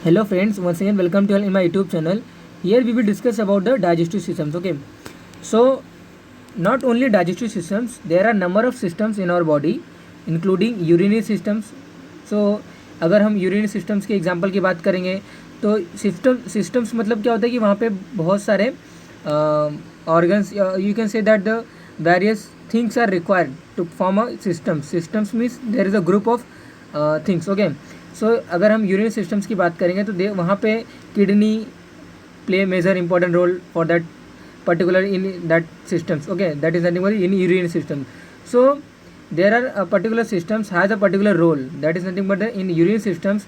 Hello friends, once again welcome to all in my YouTube channel. Here we will discuss about the digestive systems. Okay, so not only digestive systems, there are number of systems in our body, including urinary systems. So अगर हम urinary systems के example की बात करेंगे तो systems मतलब क्या होता है कि वहाँ पे बहुत सारे organs you can say that the various things are required to form a systems means there is a group of things. Okay, so अगर हम यूरिनरी सिस्टम्स की बात करेंगे तो वहाँ पे kidney play major important role for that particular in that systems. Okay, that is nothing but in urinary system. So there are particular systems has a particular role, that is nothing but in urinary systems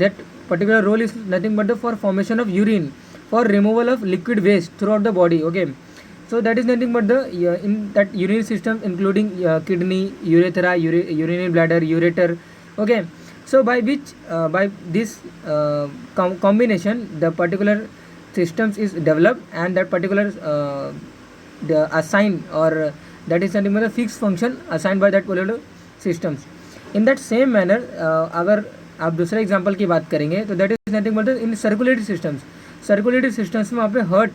that particular role is nothing but for formation of urine, for removal of liquid waste throughout the body. Okay, so that is nothing but the in that urinary system including kidney, urethra, urinary bladder, ureter. Okay, so by which by this combination the particular systems is developed and that particular the assigned or that is something मतलब fixed function assigned by that particular systems. In that same manner अगर आप दूसरे example की बात करेंगे तो that is nothing but in circulatory systems में वहाँ पे heart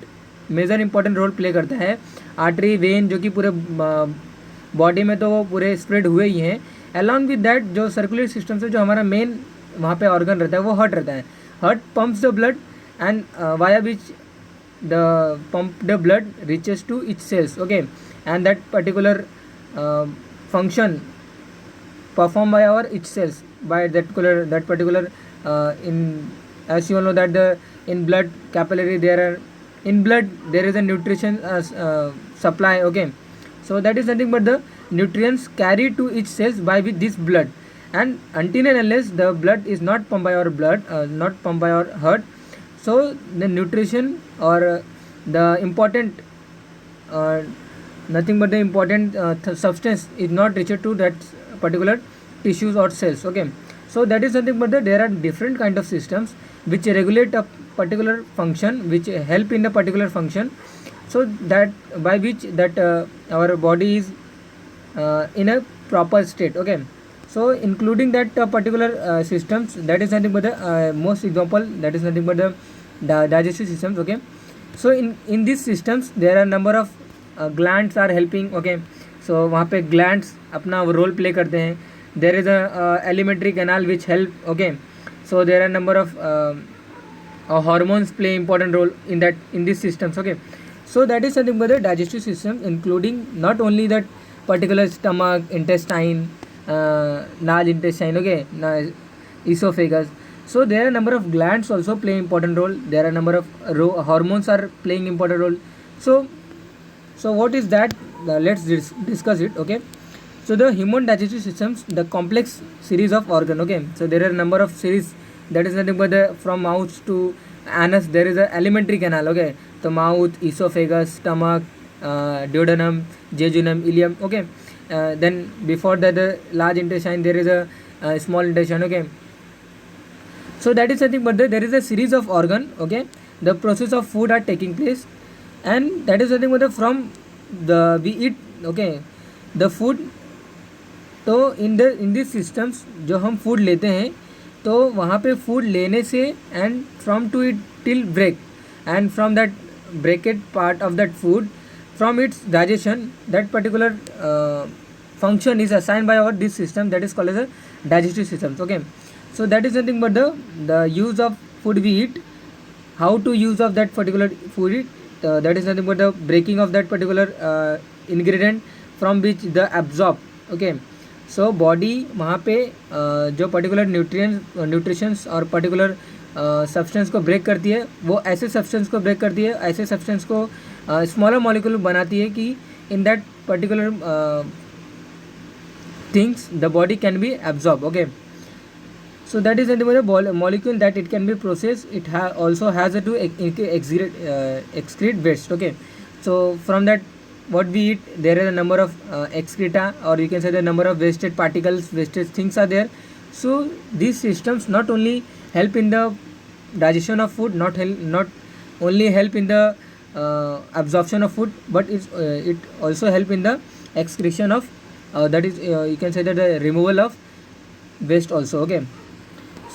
major important role play करता है. आर्टरी वेन जो कि पूरे बॉडी में तो वो पूरे स्प्रेड हुए ही हैं. अलॉन्ग विद दैट जो सर्कुलेटरी सिस्टम से जो हमारा मेन वहाँ पे ऑर्गन रहता है वो हार्ट रहता है. Heart pumps the blood and via which the pumped blood reaches to each cells. Okay, and that particular function performed by our each cells by that particular in as you all know that the in blood capillary in blood there is a nutrition supply. Okay, so that is nothing but the nutrients carried to each cells by with this blood, and until and unless the blood is not pumped by our heart, so the nutrition or the important nothing but the important substance is not reached to that particular tissues or cells. Okay, so that is something but there are different kind of systems which regulate a particular function, which help in a particular function, so that by which that our body is in a proper state. Okay, so including that particular systems, that is nothing but the most example, that is nothing but the digestive systems. Okay, so in these systems there are number of glands are helping. Okay, so वहाँ पे glands अपना role play करते हैं. there is a alimentary canal which help. Okay, so there are number of hormones play important role in these systems. Okay, so that is something but the digestive system, including not only that particular stomach, intestine, large intestine. Okay, esophagus. So there are number of glands also play important role. There are number of hormones are playing important role. So what is that? Let's discuss it. Okay, so the human digestive systems, the complex series of organ. Okay, so there are number of series, that is nothing but the from mouth to anus there is a alimentary canal. Okay, so mouth, esophagus, stomach, duodenum, jejunum, ileum. Okay, then before that the large intestine there is a small intestine. Okay, so that is something but there is a series of organ. Okay, the process of food are taking place, and that is something but from the we eat. Okay, the food, तो in this systems जो हम food लेते हैं तो वहाँ पे food लेने से and from to it till break, and from that breaked part of that food from its digestion, that particular function is assigned by our this system, that is called as a digestive systems. Okay, so that is nothing but the use of food we eat, how to use of that particular food eat, that is nothing but the breaking of that particular ingredient from which the absorb. Okay, so body वहाँ पे जो particular nutritions और particular substance को break करती है, वो ऐसे substance को ब्रेक करती है, ऐसे सब्सटेंस को स्मॉलर मॉलिक्यूल बनाती है कि in that particular things the body can be absorbed. Okay, so that is the molecule that it can be processed. It also has to excrete waste. Okay, so from that what we eat there is a number of excreta, or you can say the number of wasted particles, wasted things are there. So these systems not only help in the digestion of food, not only help in the absorption of food, but it also help in the excretion of that is you can say that the removal of waste also. Okay,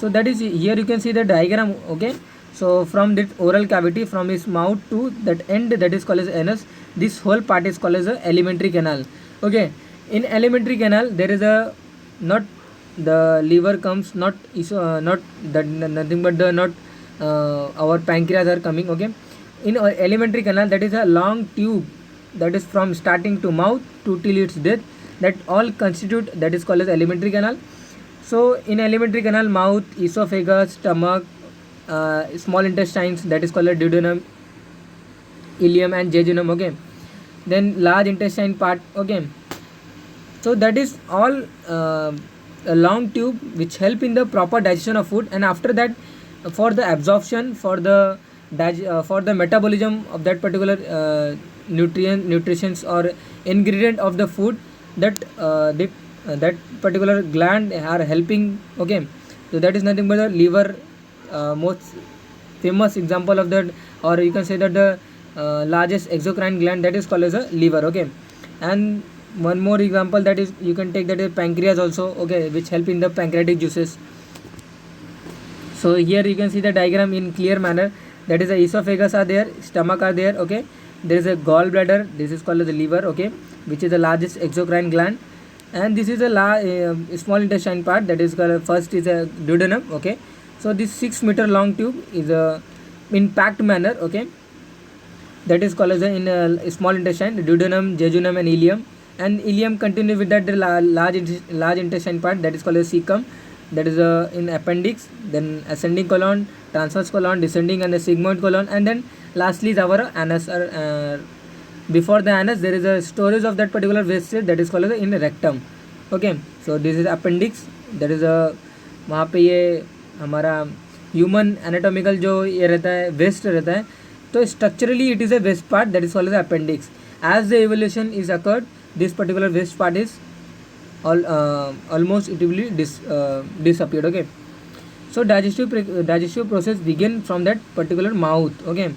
So that is, here you can see the diagram. Okay, so from this oral cavity, from his mouth to that end, that is called as anus, this whole part is called as a alimentary canal. Okay, in alimentary canal there is a, not the liver comes, not not that, nothing but the, not our pancreas are coming. Okay, in alimentary canal, that is a long tube that is from starting to mouth to till its death, that all constitute, that is called as alimentary canal. So in alimentary canal, mouth, esophagus, stomach, small intestines, that is called as duodenum, ileum and jejunum. Okay, then large intestine part. Okay, so that is all a long tube which help in the proper digestion of food, and after that, for the absorption, for the metabolism of that particular nutritions or ingredient of the food, that that particular gland are helping. Okay, so that is nothing but the liver, most famous example of that, or you can say that the largest exocrine gland, that is called as a liver. Okay, and one more example, that is you can take, that is pancreas also. Okay, which help in the pancreatic juices. So here you can see the diagram in clear manner, that is the esophagus are there, stomach are there. Okay, there is a gallbladder, this is called as the liver. Okay, which is the largest exocrine gland, and this is a small intestine part, that is called, first is a duodenum. Okay, so this 6-meter long tube is a in packed manner. Okay, that is called as in a small intestine, duodenum, jejunum and ileum, and ileum continue with that the large intestine part, that is called as cecum, that is in appendix, then ascending colon, transverse colon, descending and the sigmoid colon, and then lastly is our anus. Before the anus there is a storage of that particular waste, that is called as in rectum. Okay, so this is appendix, that is वहाँ पे ये हमारा human anatomical जो ये रहता है, waste रहता है, तो structurally it is a waste part, that is called as appendix. As the evolution is occurred, this particular waste part is almost it will be disappeared. Okay, so digestive process begin from that particular mouth. Okay,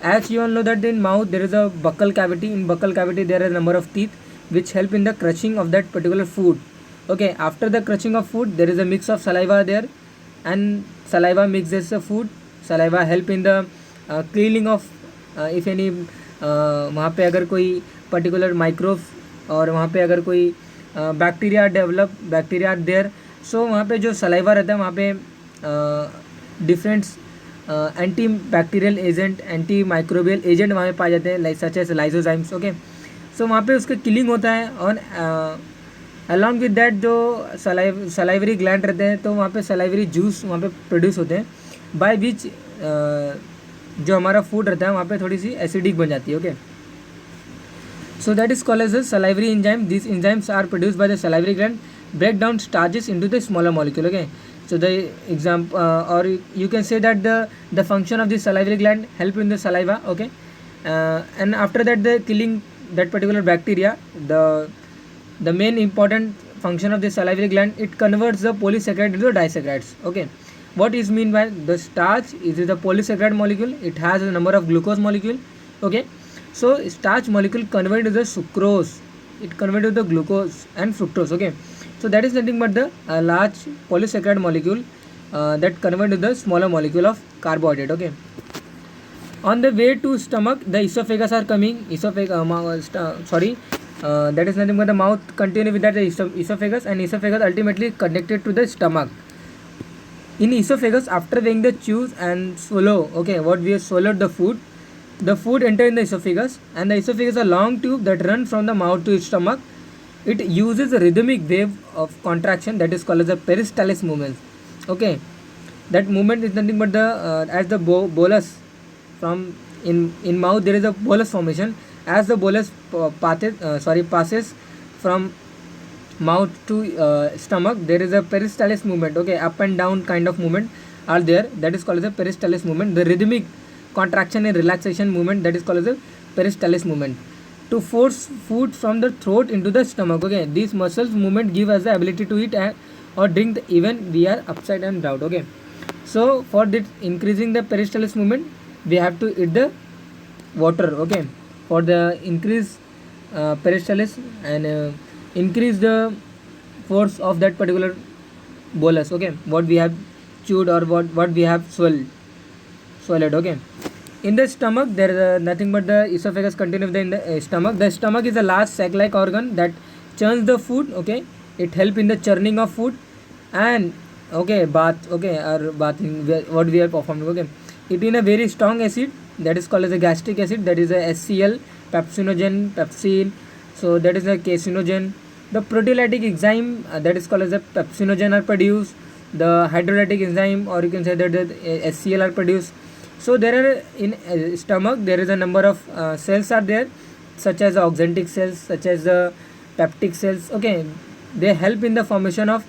as you all know that in mouth there is a buccal cavity. In buccal cavity there are a number of teeth which help in the crushing of that particular food. Okay, after the crushing of food there is a mix of saliva there, and saliva mixes the food. Saliva help in the cleaning of if any वहाँ पे अगर कोई particular microbe और वहाँ पे अगर कोई bacteria develop, bacteria there, सो वहाँ पे जो सलाइवा रहता है वहाँ पे different anti bacterial agent, anti microbial agent वहाँ पे पाए जाते हैं, लाइक सच एज लाइजोजाइम्स. ओके, सो वहाँ पे उसका किलिंग होता है, और अलॉन्ग विद दैट जो सलाइवरी ग्लैंड रहते हैं, तो वहाँ पे सलाइवरी जूस वहाँ पे प्रोड्यूस होते हैं, बाय विच जो हमारा फूड रहता है वहाँ पे थोड़ी सी एसिडिक बन जाती है. Okay, so that is called as a salivary enzyme. These enzymes are produced by the salivary gland, break down starches into the smaller molecule. Okay, so the example or you can say that the function of the salivary gland help in the saliva. Okay, and after that the killing that particular bacteria, the main important function of the salivary gland, it converts the polysaccharide into the disaccharides. Okay, what is mean by the starch is the polysaccharide molecule, it has a number of glucose molecule. Okay, so starch molecule convert to the sucrose, it convert to the glucose and fructose. Okay, so that is nothing but the large polysaccharide molecule that convert to the smaller molecule of carbohydrate. Okay, on the way to stomach the esophagus are coming, that is nothing but the mouth continue with that the esophagus, and esophagus ultimately connected to the stomach. In esophagus, after weighing the chews and swallow, okay, what we have swallowed the food enter in the esophagus, and the esophagus is a long tube that runs from the mouth to its stomach. It uses a rhythmic wave of contraction, that is called as a peristalsis movement. Okay, that movement is nothing but the as the bolus from in mouth there is a bolus formation. As the bolus passes from mouth to stomach, there is a peristalsis movement. Okay, up and down kind of movement are there, that is called as a peristalsis movement. The rhythmic contraction and relaxation movement, that is called as a peristalsis movement, to force food from the throat into the stomach. Okay, these muscles movement give us the ability to eat or drink even we are upside and down. Okay, so for this increasing the peristalsis movement we have to eat the water. Okay, for the increase peristalsis and increase the force of that particular bolus. Okay, what we have chewed or what we have swallowed. Okay. In the stomach, there is nothing but the esophagus continues in the stomach. The stomach is a large sac-like organ that churns the food. Okay, it helps in the churning of food, and okay, bath. Okay, or bathing. What we are performing. Okay, it in a very strong acid that is called as a gastric acid. That is a HCl, pepsinogen, pepsin. So that is a casinogen. The proteolytic enzyme that is called as a pepsinogen are produced. The hydrolytic enzyme, or you can say that the HCl are produced. So there are in stomach there is a number of cells are there, such as oxyntic cells, such as the peptic cells. Okay, they help in the formation of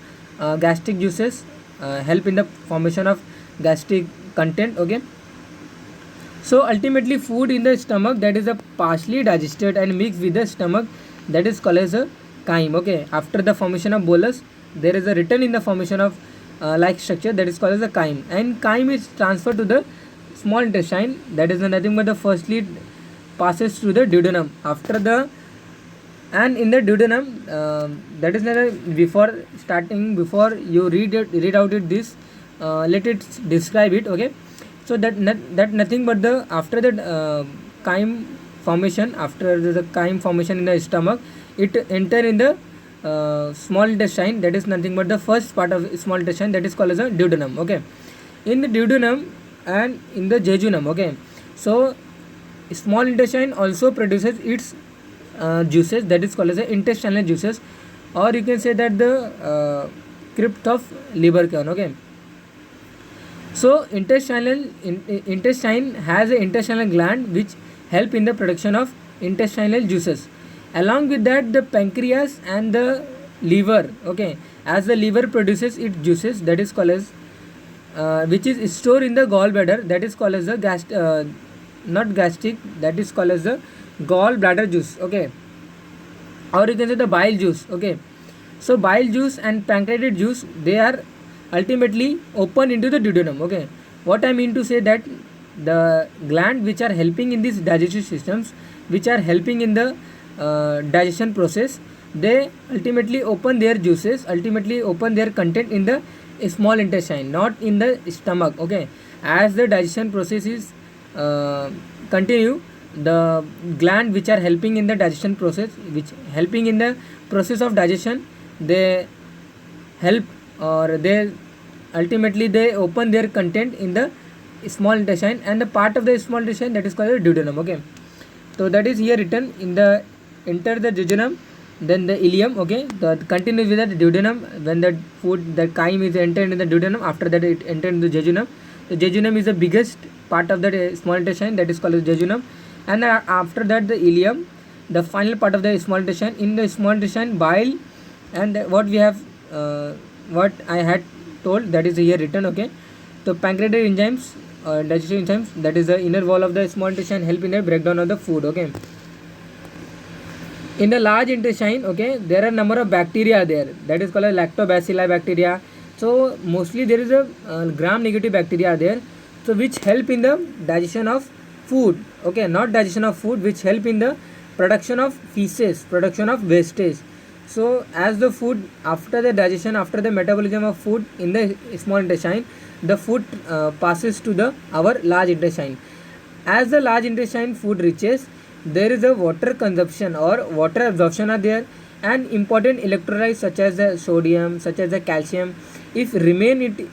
gastric juices, help in the formation of gastric content. Okay, so ultimately food in the stomach that is a partially digested and mixed with the stomach, that is called as a chyme. Okay, after the formation of bolus there is a return in the formation of like structure that is called as a chyme, and chyme is transferred to the small intestine, that is nothing but the firstly passes through the duodenum. After the and in the duodenum, that is before you read out it this, let it describe it. Okay, so that nothing but the after that chyme formation, after the chyme formation in the stomach, it enter in the small intestine, that is nothing but the first part of small intestine, that is called as a duodenum. Okay, in the duodenum and in the jejunum. Okay, so small intestine also produces its juices, that is called as the intestinal juices, or you can say that the crypt of Lieberkühn. Okay, so intestine has an intestinal gland which help in the production of intestinal juices. Along with that, the pancreas and the liver. Okay, as the liver produces its juices, that is called as which is stored in the gallbladder, that is called as the not gastric, that is called as the gallbladder juice. Okay, or you can say the bile juice. Okay, so bile juice and pancreatic juice, they are ultimately open into the duodenum. Okay, what I mean to say that the gland which are helping in these digestive systems, which are helping in the digestion process, they ultimately open their juices, ultimately open their content in the small intestine, not in the stomach. Okay, as the digestion process is continue, the gland which are helping in the digestion process, which helping in the process of digestion, they help, or they ultimately they open their content in the small intestine, and the part of the small intestine that is called the duodenum. Okay, so that is here written in the enter the jejunum, then the ileum. Okay, the continues with that duodenum. When the food, the chyme is entered in the duodenum, after that it entered in the jejunum. The jejunum is the biggest part of the small intestine, that is called as jejunum, and after that the ileum, the final part of the small intestine. In the small intestine, bile, and what we have what I had told, that is here written. Okay, so pancreatic enzymes, digestive enzymes, that is the inner wall of the small intestine, help in the breakdown of the food. Okay, in the large intestine, okay, there are number of bacteria there, that is called as lactobacilli bacteria. So mostly there is a gram negative bacteria there, so which help in the digestion of food. Okay, not digestion of food, which help in the production of feces, production of wastage. So as the food, after the digestion, after the metabolism of food in the small intestine, the food passes to the our large intestine. As the large intestine food reaches, there is a water consumption or water absorption are there, and important electrolytes such as the sodium, such as the calcium, if remain it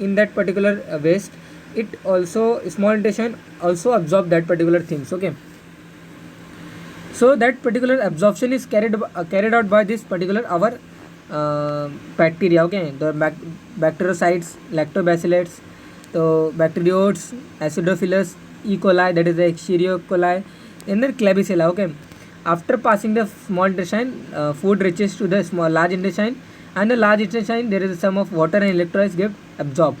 in that particular waste, it also small intestine also absorb that particular things. Okay, so that particular absorption is carried out by this particular our bacteria. Okay, the bacterocytes, lactobacillus, so bacteriotes, acidophilus, E. coli, that is the Escherichia coli, and then Klebsiella. Okay, after passing the small intestine, food reaches to the large intestine, and the large intestine there is a sum of water and electrolytes get absorbed.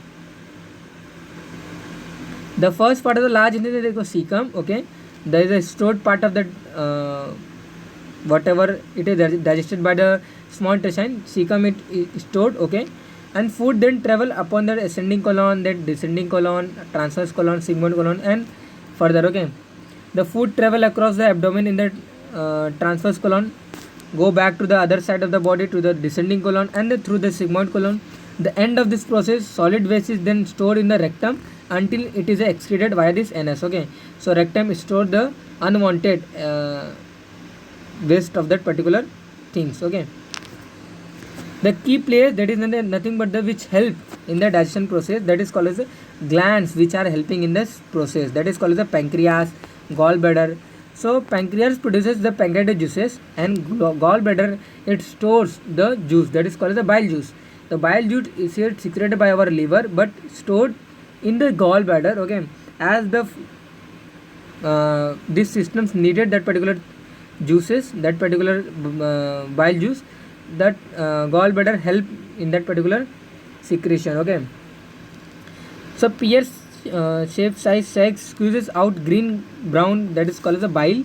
The first part of the large intestine is called cecum. Okay, there is a stored part of that whatever it is digested by the small intestine, cecum it is stored. Okay, and food then travel upon the ascending colon, then descending colon, transverse colon, sigmoid colon, and further. Okay, the food travel across the abdomen in the transverse colon, go back to the other side of the body to the descending colon, and through the sigmoid colon The end of this process, solid waste is then stored in the rectum until it is excreted via this anus. Okay, so rectum store the unwanted waste of that particular things. Okay, the key players, that is nothing but the which help in the digestion process, that is called as the glands which are helping in this process, that is called as the pancreas, gallbladder. So pancreas produces the pancreatic juices, and gallbladder, it stores the juice, that is called as the bile juice. The bile juice is here secreted by our liver but stored in the gallbladder. Okay, as the these systems needed that particular juices, that particular bile juice, that gallbladder help in that particular secretion. Okay, so pear shape size sac squeezes out green brown, that is called as a bile,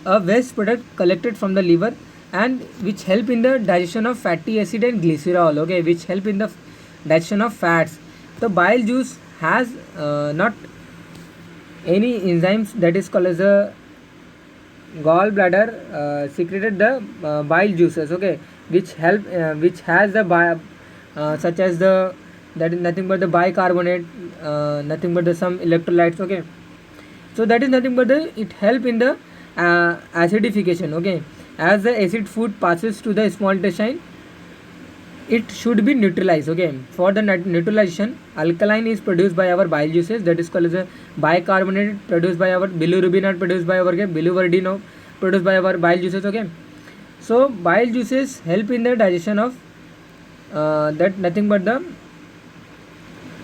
a waste product collected from the liver, and which help in the digestion of fatty acid and glycerol. Okay, which help in the digestion of fats. The bile juice has not any enzymes, that is called as a gallbladder secreted the bile juices. Okay, which help which has the such as the, that is nothing but the bicarbonate, nothing but the some electrolytes. Okay, so that is nothing but the, it help in the acidification. Okay, as the acid food passes to the small intestine, it should be neutralized. Okay, for the neutralization, alkaline is produced by our bile juices, that is called as a bicarbonate produced by our bilirubin, produced by our biliverdin produced by our bile juices. Okay, so bile juices help in the digestion of that nothing but the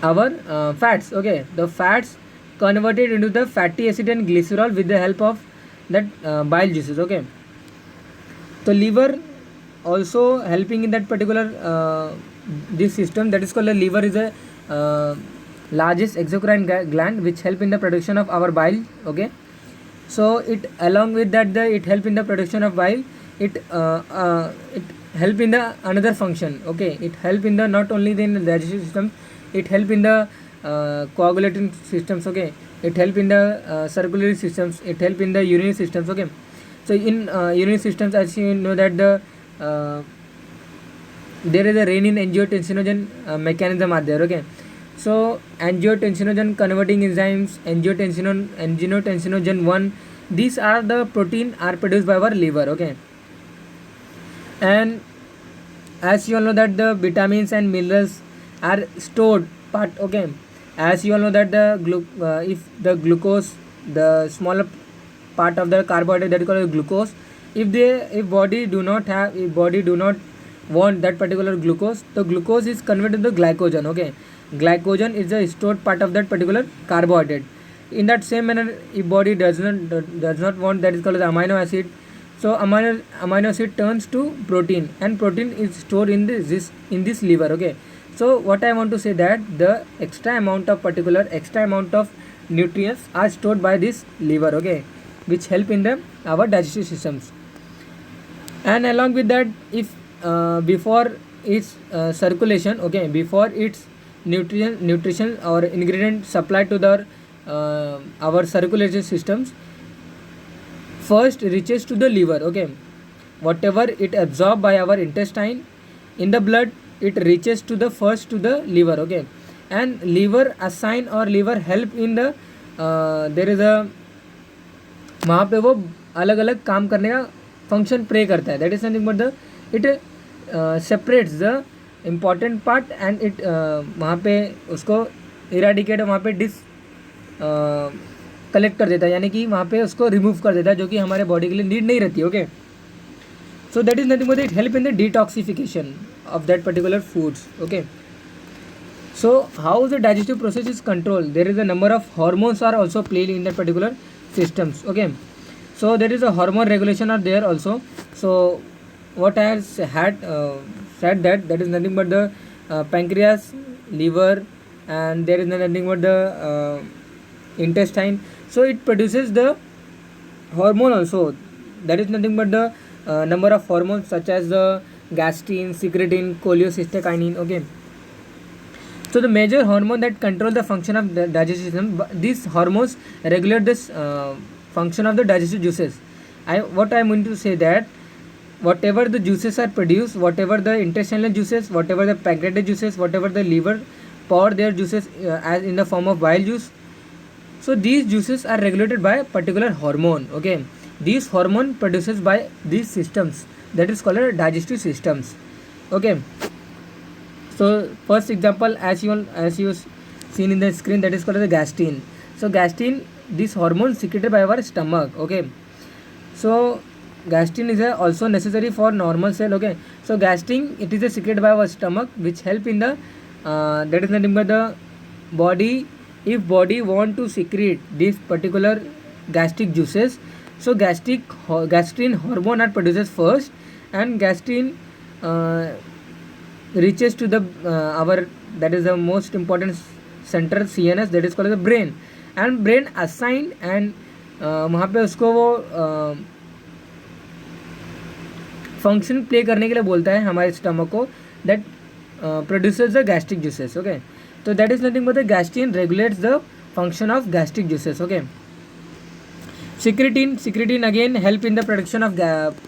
our fats. Okay, the fats converted into the fatty acid and glycerol with the help of that bile juices. Okay, the liver also helping in that particular this system, that is called the liver is a largest exocrine gland which help in the production of our bile. Okay, so it along with that it help in the production of bile, it help in the another function. Okay, it help in the not only in the digestive system, it help in the coagulating systems. Okay, it help in the circulatory systems, it help in the urinary systems. Okay, so in urinary systems, as you know that the there is a renin angiotensinogen mechanism are there. Okay, so angiotensinogen converting enzymes, angiotensinogen 1, these are the protein are produced by our liver. Okay, and as you all know that the vitamins and minerals are stored part. Okay, as you all know that the if the glucose, the smaller part of the carbohydrate, that is called glucose, if body do not want that particular glucose, the glucose is converted to the glycogen. Okay, glycogen is the stored part of that particular carbohydrate. In that same manner, if body does not want, that is called as amino acid, so amino acid turns to protein, and protein is stored in this liver. Okay, so what I want to say that the extra amount of nutrients are stored by this liver. Okay, which help in our digestive systems. And along with that, if before its circulation, okay, before its nutrition or ingredient supplied to the our circulatory systems, first reaches to the liver. Okay, whatever it absorbed by our intestine in the blood, it reaches to the first to the liver. Okay, and liver assign or liver help in the there is a, वहाँ पे वो अलग अलग काम करने का function play करता है, that is something but the it separates the important part and it वहाँ पे उसको इराडिकेट वहाँ पे कलेक्ट कर देता है, यानी कि वहाँ पे उसको रिमूव कर देता है, जो कि हमारे बॉडी के लिए नीड नहीं रहती. Okay, so that is nothing but it help in the detoxification of that particular foods. Okay, so how the digestive process is controlled, there is a number of hormones are also played in that particular systems. Okay, so there is a hormone regulation are there also. So what I had said that is nothing but the pancreas, liver, and there is nothing but the intestine. So it produces the hormone also, that is nothing but the number of hormones such as the gastrin, secretin, cholecystokinin. Okay, so the major hormone that control the function of the digestive system, these hormones regulate this function of the digestive juices. What I am going to say that whatever the juices are produced, whatever the intestinal juices, whatever the pancreatic juices, whatever the liver pour their juices as in the form of bile juice. So these juices are regulated by a particular hormone. Okay, these hormone produces by these systems, that is called digestive systems. Okay, so first example, as you seen in the screen, that is called the gastrin. So gastrin, this hormone secreted by our stomach. Okay, so gastrin is also necessary for normal cell. Okay, so gastrin, it is secreted by our stomach, which help in the that is nothing but the body. If body want to secrete this particular gastric juices, so gastrin hormone are produces first, and gastrin reaches to the our, that is the most important center CNS, that is called the brain, and brain assign and वहाँ पे उसको वो function play करने के लिए बोलता है हमारे स्टमक को, that produces the gastric juices. Okay, so that is nothing but the gastrin regulates the function of gastric juices. Okay, secretin again help in the production of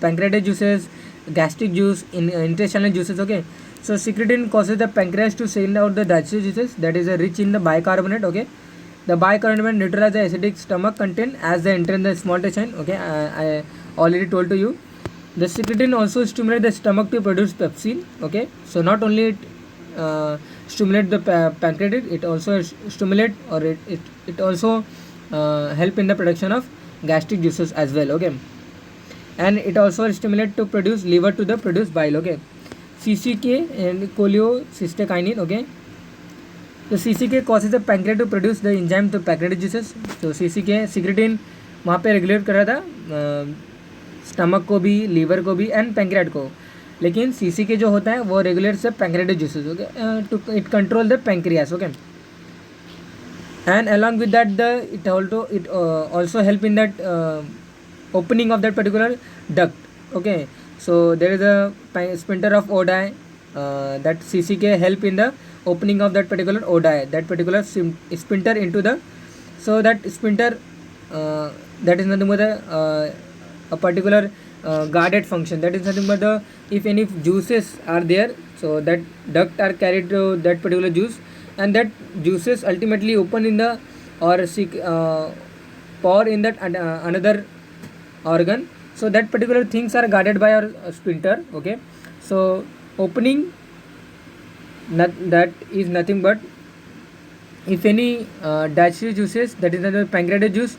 pancreatic juices, gastric juice, intestinal juices. Okay, so secretin causes the pancreas to send out the digestive juices, that is rich in the bicarbonate. Okay, the bicarbonate neutralize the acidic stomach content as they enter in the small intestine. Okay, I already told to you. The secretin also stimulate the stomach to produce pepsin. Okay, so not only it stimulate the pancreatic, it also stimulate, or it also help in the production of gastric juices as well. Okay, and it also stimulate to produce liver to the produce bile. Okay, CCK and cholecystokinin. Okay, so CCK causes the pancreas to produce the enzyme to pancreatic juices. So CCK secretin वहाँ पे regulate कर रहा था stomach को भी, liver को भी, and पैंक्रियाट को, लेकिन CCK जो होता है वो रेगुलेट से pancreatic juices. Okay, to it control the pancreas. Okay, and along with that it also help in that opening of that particular duct. Okay, so there is a sphincter of Oddi, that CCK help in the opening of that particular Oddi, that particular sphincter into the, so that sphincter that is nothing but a particular guarded function, that is nothing but the, if any juices are there, so that duct are carried to that particular juice, and that juices ultimately open in the or pour in that another organ, so that particular things are guarded by our sphincter. Okay, so opening, that is nothing but if any digestive juices, that is the pancreatic juice,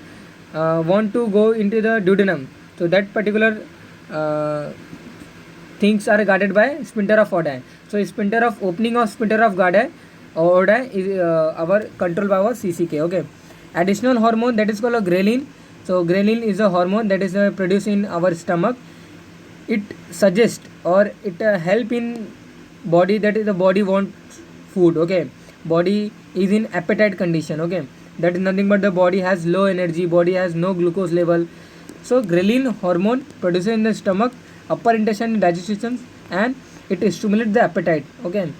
want to go into the duodenum, so that particular things are guarded by sphincter of Oddi. So sphincter of opening of sphincter of Oddi is our control by our CCK. Okay, additional hormone, that is called a ghrelin. So ghrelin is a hormone that is produced in our stomach. It suggests or it help in body, that is the body wants food. Okay, body is in appetite condition. Okay, that is nothing but the body has low energy, body has no glucose level. So ghrelin hormone produced in the stomach, upper intestine and digestive systems, and it stimulates the appetite. Okay,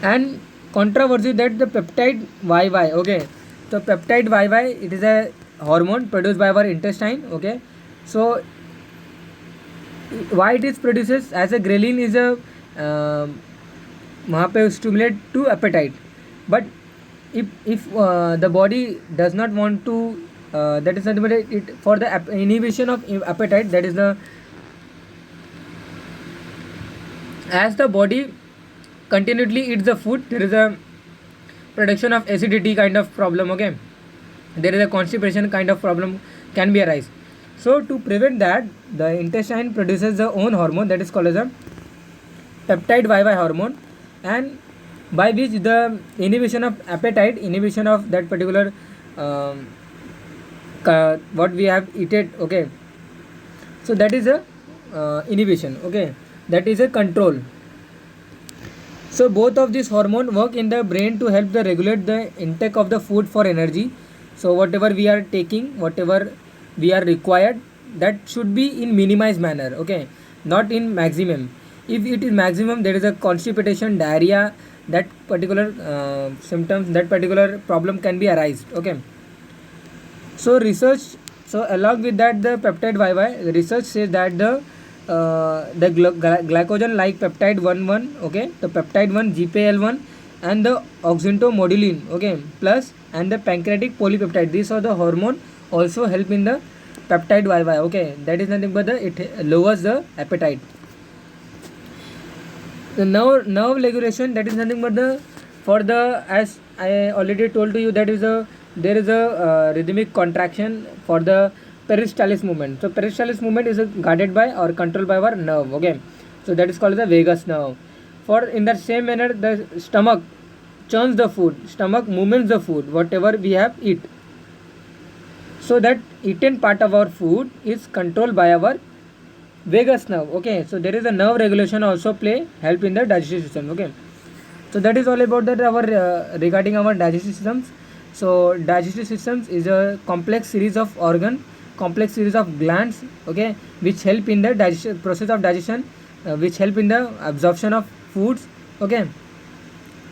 and controversy that the peptide YY. Okay, so peptide YY, it is a hormone produced by our intestine. Okay, so why it is produces as a ghrelin is a वहाँ पे stimulate to appetite, but if the body does not want to that is nothing but it for the inhibition of appetite, that is the, as the body continually eats the food, there is a production of acidity kind of problem. Okay, there is a constipation kind of problem can be arise. So to prevent that, the intestine produces the own hormone, that is called as a peptide YY hormone, and by which the inhibition of appetite, inhibition of that particular what we have eaten. Okay, so that is a inhibition. Okay, that is a control. So both of these hormone work in the brain to help the regulate the intake of the food for energy. So whatever we are taking, whatever we are required, that should be in minimized manner. Okay, not in maximum. If it is maximum, there is a constipation, diarrhea, that particular symptoms, that particular problem can be arised. Okay, so research So along with that, the peptide YY research says that glycogen like peptide 1 okay, the peptide 1 GPL1 and the oxyntomodulin, okay, plus and the pancreatic polypeptide, these are the hormone also help in the peptide YY, okay, that is nothing but it lowers the appetite. The nerve regulation, that is nothing but for the, as I already told to you, that is there is a rhythmic contraction for the peristalsis movement. So peristalsis movement is guided by or controlled by our nerve, okay, so that is called the vagus nerve. For in that same manner, the stomach churns the food, stomach movements the food whatever we have eat, so that eaten part of our food is controlled by our vagus nerve, okay, so there is a nerve regulation also play help in the digestive system, okay. So that is all about that our regarding our digestive systems. So digestive systems is a complex series of organ, complex series of glands, okay, which help in the digestion process of digestion, which help in the absorption of foods, okay,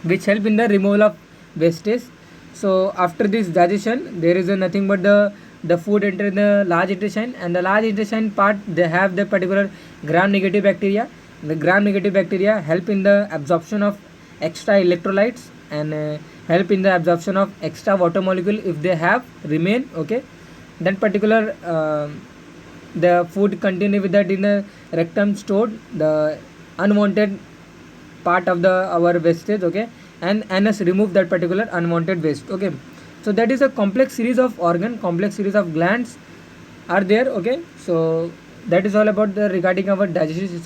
which help in the removal of wastage. So after this digestion, there is nothing but the food enter in the large intestine, and the large intestine part they have the particular gram negative bacteria. The gram negative bacteria help in the absorption of extra electrolytes and help in the absorption of extra water molecule if they have remain, okay. Then particular the food continue with that in the rectum stored the unwanted part of the our wastage, okay, and anus remove that particular unwanted waste, okay. So that is a complex series of organ, complex series of glands are there, okay. So that is all about the regarding our digestive system.